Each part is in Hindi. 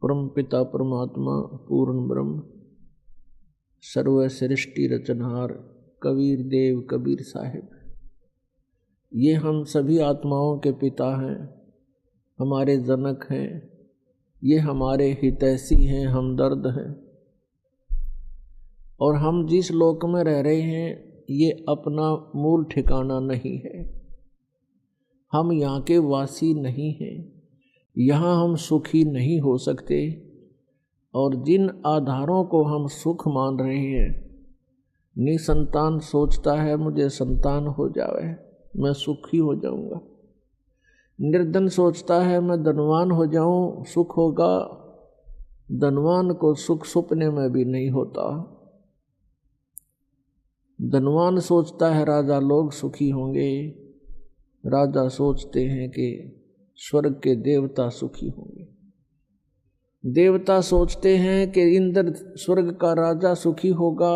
परम पिता परमात्मा पूर्ण ब्रह्म सर्व सृष्टि रचनहार कबीर देव कबीर साहिब, ये हम सभी आत्माओं के पिता हैं, हमारे जनक हैं, ये हमारे हितैषी हैं, हमदर्द हैं। और हम जिस लोक में रह रहे हैं ये अपना मूल ठिकाना नहीं है, हम यहाँ के वासी नहीं हैं, यहाँ हम सुखी नहीं हो सकते। और जिन आधारों को हम सुख मान रहे हैं, निसंतान सोचता है मुझे संतान हो जावे मैं सुखी हो जाऊंगा, निर्धन सोचता है मैं धनवान हो जाऊं सुख होगा, धनवान को सुख सपने में भी नहीं होता। धनवान सोचता है राजा लोग सुखी होंगे, राजा सोचते हैं कि स्वर्ग के देवता सुखी होंगे, देवता सोचते हैं कि इंद्र स्वर्ग का राजा सुखी होगा,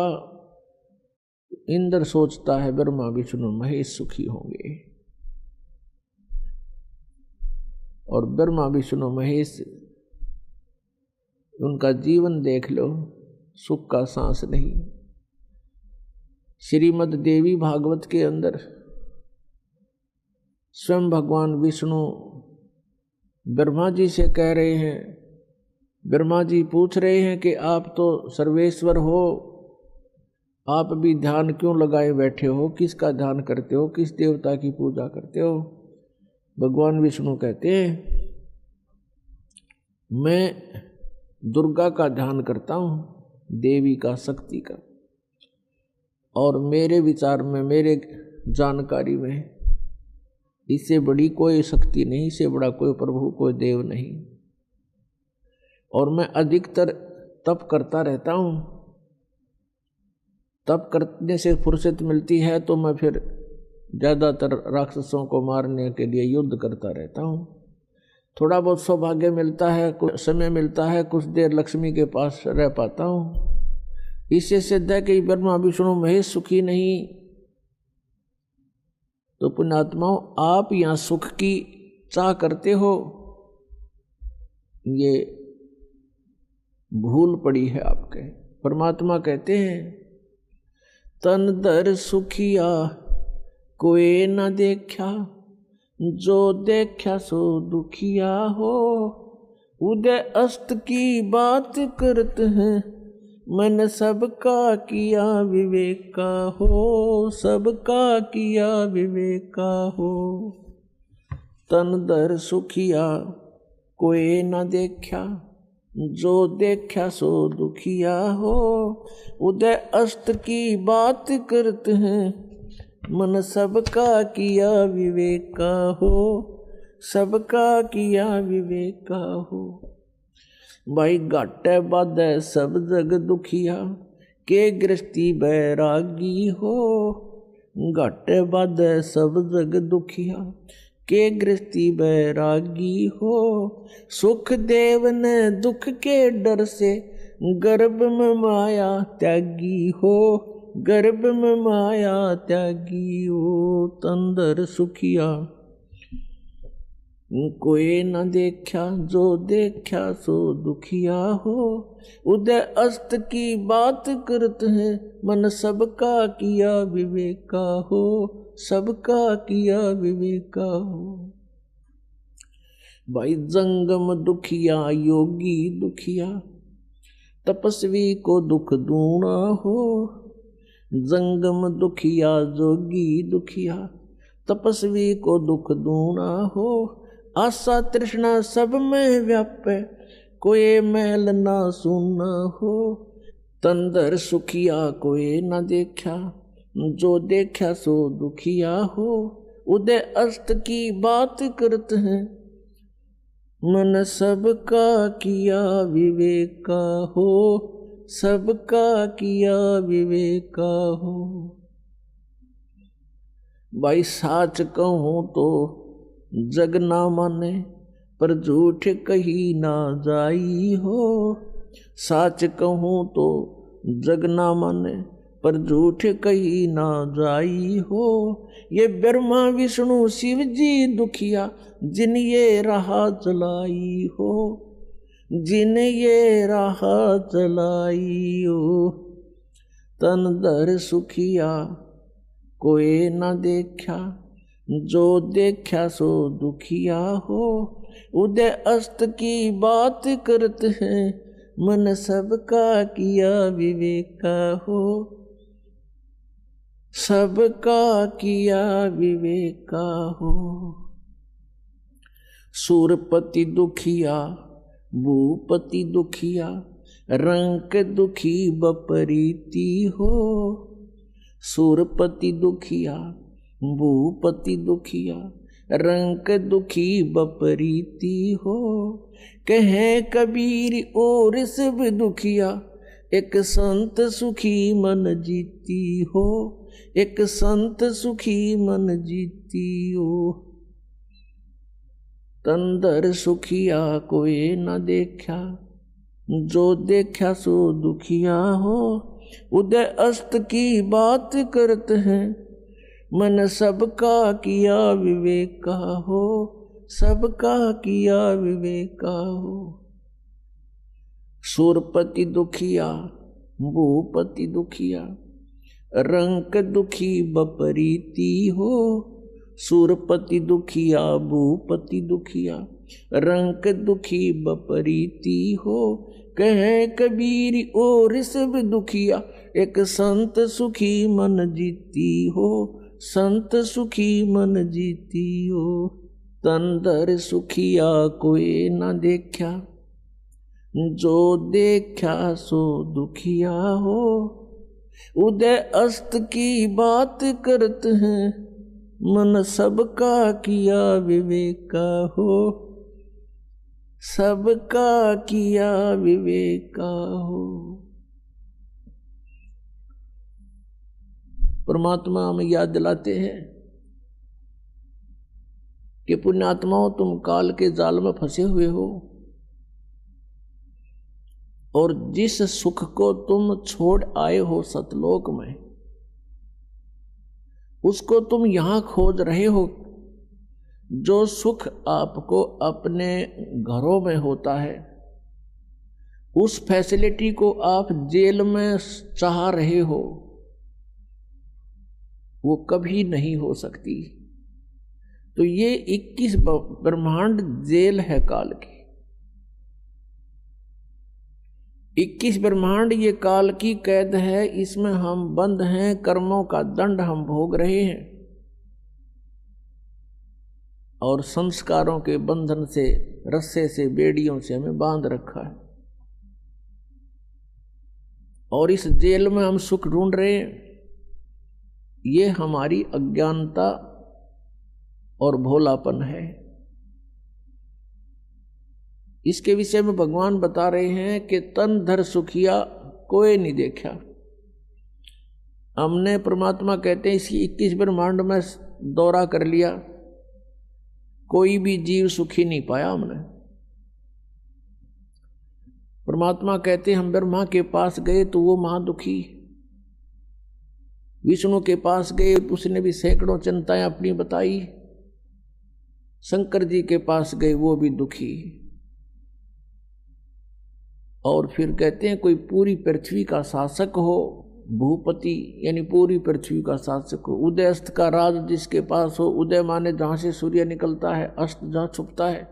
इंद्र सोचता है ब्रह्मा विष्णु महेश सुखी होंगे। और ब्रह्मा विष्णु महेश उनका जीवन देख लो, सुख का सांस नहीं। श्रीमद् देवी भागवत के अंदर स्वयं भगवान विष्णु ब्रह्मा जी से कह रहे हैं, ब्रह्मा जी पूछ रहे हैं कि आप तो सर्वेश्वर हो, आप भी ध्यान क्यों लगाए बैठे हो, किसका ध्यान करते हो, किस देवता की पूजा करते हो। भगवान विष्णु कहते हैं मैं दुर्गा का ध्यान करता हूँ, देवी का, शक्ति का। और मेरे विचार में, मेरे जानकारी में इससे बड़ी कोई शक्ति नहीं, इससे बड़ा कोई प्रभु, कोई देव नहीं। और मैं अधिकतर तप करता रहता हूँ, तप करने से फुर्सत मिलती है तो मैं फिर ज़्यादातर राक्षसों को मारने के लिए युद्ध करता रहता हूँ। थोड़ा बहुत सौभाग्य मिलता है, कुछ समय मिलता है, कुछ देर लक्ष्मी के पास रह पाता हूँ। इससे सिद्ध है कि ब्रह्मा विष्णु महेश सुखी नहीं। तो पुण्यात्माओं, आप यहाँ सुख की चाह करते हो, ये भूल पड़ी है आपके। परमात्मा कहते हैं तन दर सुखिया कोई न देखा, जो देखा सो दुखिया हो। उदय अस्त की बात करते हैं, मन सबका किया विवेका हो, सबका किया विवेका हो। तन दर सुखिया कोई न देखा, जो देखा सो दुखिया हो। उदय अस्त की बात करते हैं, मन सबका किया विवेका हो, सबका किया विवेका हो। भाई घाटे बाधे सब जग दुखिया, के गृहस्थी बैरागी हो। घाटे बाधे सब जग दुखिया, के गृहस्थी बैरागी हो। सुख देव ने दुख के डर से, गर्भ में माया त्यागी हो, गर्भ में माया त्यागी हो। तंदर सुखिया कोई न देखा, जो देखा सो दुखिया हो। उदय अस्त की बात करते हैं, मन सबका किया विवेका हो, सबका किया विवेका हो। भाई जंगम दुखिया योगी दुखिया, तपस्वी को दुख दूना हो। जंगम दुखिया जोगी दुखिया, तपस्वी को दुख दूना हो। आशा तृष्णा सब में व्यापे, कोई मैल ना सुना हो। तंदर सुखिया कोई न देखा, जो देखा सो दुखिया हो। उदय अस्त की बात करते हैं, मन सबका किया विवेका हो, सबका किया विवेका हो। भाई साच कहूँ तो जग ना माने, पर झूठ कही ना जाई हो। साच कहूँ तो जग ना माने, पर झूठ कही ना जाई हो। ये ब्रह्मा विष्णु शिव जी दुखिया, जिन ये राह चलाई हो। जिन ये राह चलाइयो, तन धर सुखिया कोई न देखा, जो देखा सो दुखिया हो। उदय अस्त की बात करत हैं, मन सबका किया विवेका हो, सबका किया विवेका हो। सूरपति दुखिया भूपति दुखिया, रंक दुखी बपरीति हो। सूरपति दुखिया भूपति दुखिया, रंक दुखी बपरीति हो। कहे कबीर और सब दुखिया, एक संत सुखी मन जीती हो, एक संत सुखी मन जीती हो। तंदर सुखिया कोई न देखा, जो देखा सो दुखिया हो। उदय अस्त की बात करते हैं, मन सबका किया विवेका हो, सबका किया विवेका हो। सूरपति दुखिया भूपति दुखिया, रंक दुखी बपरीति हो। सूरपति दुखिया भूपति दुखिया, रंक दुखी बपरीति हो। कहे कबीर और सब दुखिया, एक संत सुखी मन जीती हो, संत सुखी मन जीती हो। तंदर सुखिया कोई न देखा, जो देखा सो दुखिया हो। उदय अस्त की बात करते हैं, मन सबका किया विवेका हो, सबका किया विवेका हो। परमात्मा हमें याद दिलाते हैं कि पुण्यात्माओं, तुम काल के जाल में फंसे हुए हो और जिस सुख को तुम छोड़ आए हो सतलोक में, उसको तुम यहां खोज रहे हो। जो सुख आपको अपने घरों में होता है, उस फैसिलिटी को आप जेल में चाह रहे हो, वो कभी नहीं हो सकती। तो ये 21 ब्रह्मांड जेल है काल की। 21 ब्रह्मांड ये काल की कैद है, इसमें हम बंद हैं, कर्मों का दंड हम भोग रहे हैं और संस्कारों के बंधन से, रस्से से, बेड़ियों से हमें बांध रखा है। और इस जेल में हम सुख ढूंढ रहे हैं। ये हमारी अज्ञानता और भोलापन है। इसके विषय में भगवान बता रहे हैं कि तन धर सुखिया कोई नहीं देखा। हमने, परमात्मा कहते हैं, इसकी 21 ब्रह्मांड में दौरा कर लिया, कोई भी जीव सुखी नहीं पाया हमने। परमात्मा कहते हैं हम ब्रह्मा के पास गए तो वो महादुखी, विष्णु के पास गए उसने भी सैकड़ों चिंताएं अपनी बताई, शंकर जी के पास गए वो भी दुखी। और फिर कहते हैं कोई पूरी पृथ्वी का शासक हो, भूपति यानी पूरी पृथ्वी का शासक हो, उदय अस्त का राज जिसके पास हो, उदय माने जहां से सूर्य निकलता है, अस्त जहां छुपता है,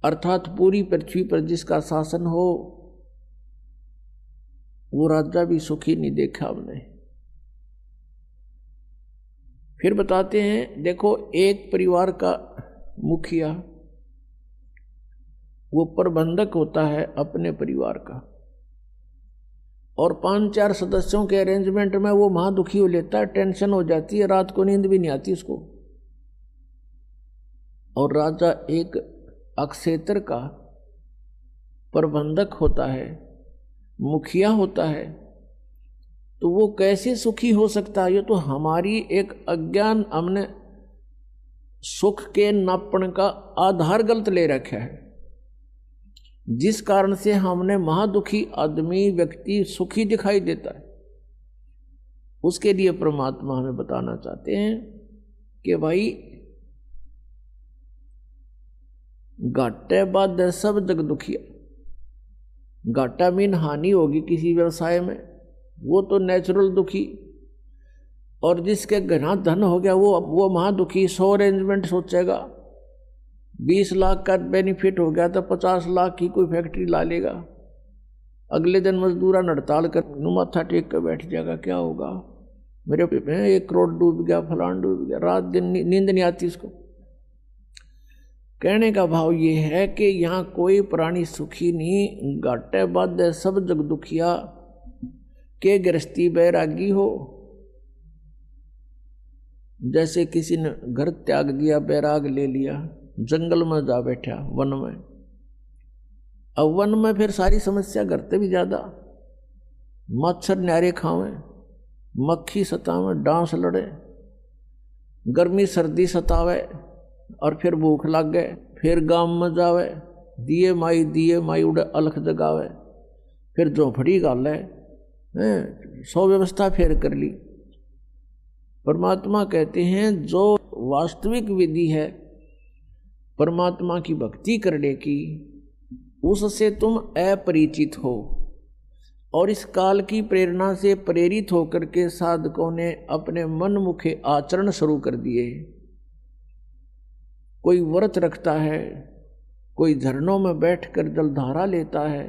अर्थात पूरी पृथ्वी पर जिसका शासन हो, वो राजा भी सुखी नहीं देखा हमने। फिर बताते हैं, देखो एक परिवार का मुखिया, वो प्रबंधक होता है अपने परिवार का, और 5-4 सदस्यों के अरेंजमेंट में वो महादुखी हो लेता है, टेंशन हो जाती है, रात को नींद भी नहीं आती उसको। और राजा एक अक्षेत्र का प्रबंधक होता है, मुखिया होता है, तो वो कैसे सुखी हो सकता है? ये तो हमारी एक अज्ञान, हमने सुख के नापण का आधार गलत ले रखा है, जिस कारण से हमने महादुखी आदमी, व्यक्ति सुखी दिखाई देता है। उसके लिए परमात्मा हमें बताना चाहते हैं कि भाई घाटे बाधे सब जग दुखिया, घाटा मीन हानि होगी किसी व्यवसाय में, वो तो नेचुरल दुखी। और जिसके घना धन हो गया वो महादुखी। 100 अरेंजमेंट सोचेगा, 20 लाख का बेनिफिट हो गया तो 50 लाख की कोई फैक्ट्री ला लेगा, अगले दिन मजदूरा हड़ताल कर माथा टेक कर बैठ जाएगा, क्या होगा मेरे 1 करोड़ डूब गया, फलान डूब गया, रात दिन नींद नहीं आती उसको। कहने का भाव ये है कि यहाँ कोई प्राणी सुखी नहीं, घाटे बाधे सब जग दुखिया, के गृहस्थी बैरागी हो। जैसे किसी ने घर त्याग दिया, बैराग ले लिया, जंगल में जा बैठा, वन में। अब वन में फिर सारी समस्या करते भी ज्यादा, मच्छर न्यारे खावे, मक्खी सतावे, डांस लड़े, गर्मी सर्दी सतावे, और फिर भूख लग गए, फिर गांव में जावे, दिए माई उड़े अलख जगावे, फिर झोपड़ी गाले, 100 व्यवस्था फिर कर ली। परमात्मा कहते हैं जो वास्तविक विधि है परमात्मा की भक्ति करने की, उससे तुम अपरिचित हो, और इस काल की प्रेरणा से प्रेरित होकर के साधकों ने अपने मन मुखे आचरण शुरू कर दिए। कोई व्रत रखता है, कोई झरनों में बैठकर जलधारा लेता है,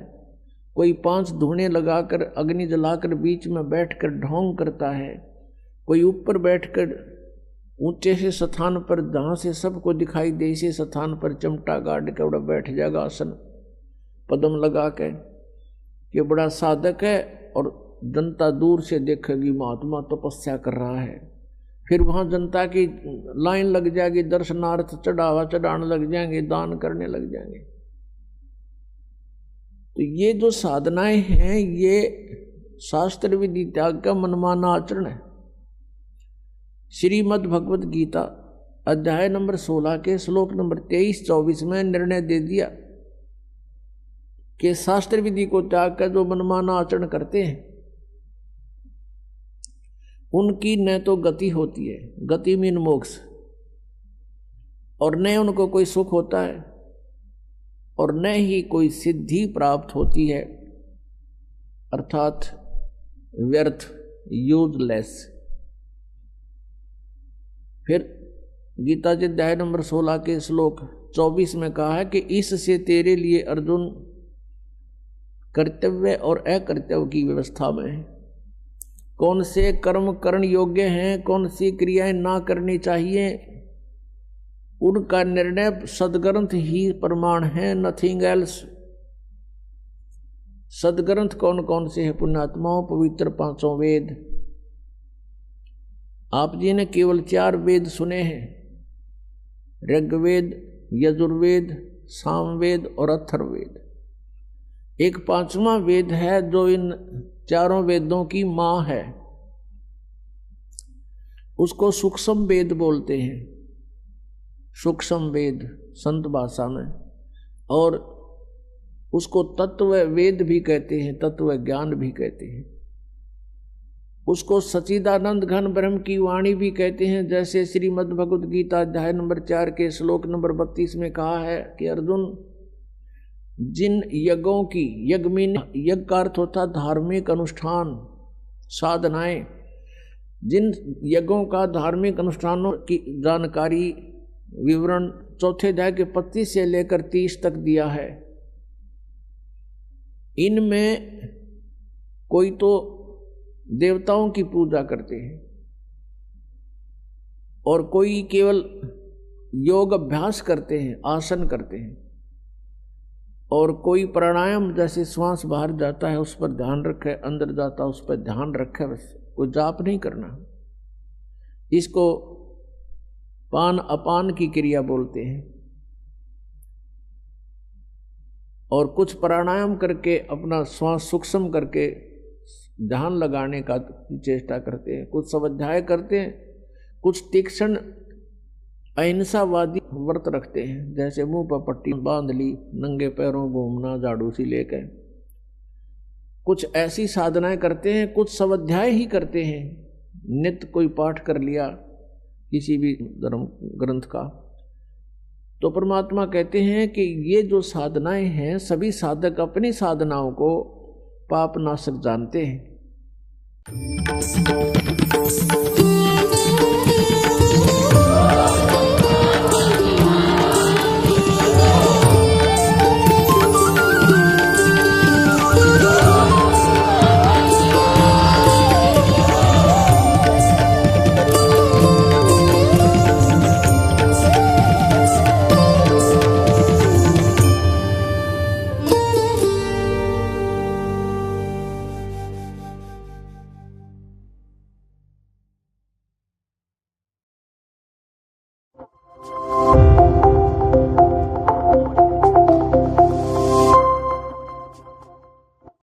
कोई 5 धूने लगाकर अग्नि जलाकर बीच में बैठकर ढोंग करता है, कोई ऊपर बैठकर ऊंचे से स्थान पर जहाँ से सबको दिखाई दे इसे स्थान पर चमटा गाड़ के उड़ा बैठ जाएगा आसन पदम लगा के, ये बड़ा साधक है, और जनता दूर से देखेगी महात्मा तपस्या कर रहा है। फिर वहाँ जनता की लाइन लग जाएगी, दर्शनार्थ चढ़ावा चढ़ाने लग जाएंगे, दान करने लग जाएंगे। तो ये जो साधनाएं हैं ये शास्त्र विधि त्याग का मनमाना आचरण है। श्रीमद् भगवत गीता अध्याय नंबर 16 के श्लोक नंबर 23-24 में निर्णय दे दिया कि शास्त्र विधि को त्याग कर जो मनमाना आचरण करते हैं उनकी न तो गति होती है, गति मीन मोक्ष, और न उनको कोई सुख होता है, और न ही कोई सिद्धि प्राप्त होती है, अर्थात व्यर्थ, यूजलेस। फिर गीता जी अध्याय नंबर 16 के श्लोक 24 में कहा है कि इससे तेरे लिए अर्जुन कर्तव्य और अकर्तव्य की व्यवस्था में कौन से कर्म करण योग्य हैं, कौन सी क्रियाएं ना करनी चाहिए, उनका निर्णय सदग्रंथ ही प्रमाण है, नथिंग एल्स। सदग्रंथ कौन कौन से हैं? पुण्यात्माओं, पवित्र 5 वेद। आप जी ने केवल 4 वेद सुने हैं, ऋग्वेद, यजुर्वेद, सामवेद और अथर्ववेद। एक 5वां वेद है जो इन 4 वेदों की मां है, उसको सूक्ष्म वेद बोलते हैं, सूक्ष्म वेद संत भाषा में, और उसको तत्व वेद भी कहते हैं, तत्व ज्ञान भी कहते हैं। उसको सच्चिदानंद घन ब्रह्म की वाणी भी कहते हैं, जैसे श्रीमद् भगवद गीता अध्याय नंबर 4 के श्लोक नंबर 32 में कहा है कि अर्जुन, जिन यज्ञों की, यज्ञ का अर्थ होता धार्मिक अनुष्ठान साधनाएं, जिन यज्ञों का धार्मिक अनुष्ठानों की जानकारी विवरण 4 अध्याय के 25 से लेकर 30 तक दिया है, इनमें कोई तो देवताओं की पूजा करते हैं और कोई केवल योग अभ्यास करते हैं, आसन करते हैं, और कोई प्राणायाम जैसे श्वास बाहर जाता है उस पर ध्यान रखे, अंदर जाता है उस पर ध्यान रखे, बस कोई जाप नहीं करना। इसको पान अपान की क्रिया बोलते हैं। और कुछ प्राणायाम करके अपना श्वास सूक्ष्म करके ध्यान लगाने का चेष्टा करते हैं, कुछ स्वाध्याय करते हैं, कुछ तीक्ष्ण अहिंसावादी व्रत रखते हैं, जैसे मुंह पर पट्टी बांध ली, नंगे पैरों घूमना, झाड़ू सी लेकर, कुछ ऐसी साधनाएं करते हैं, कुछ स्वाध्याय ही करते हैं, नित्य कोई पाठ कर लिया किसी भी धर्म ग्रंथ का। तो परमात्मा कहते हैं कि ये जो साधनाएं हैं, सभी साधक अपनी साधनाओं को पाप नाशक जानते हैं।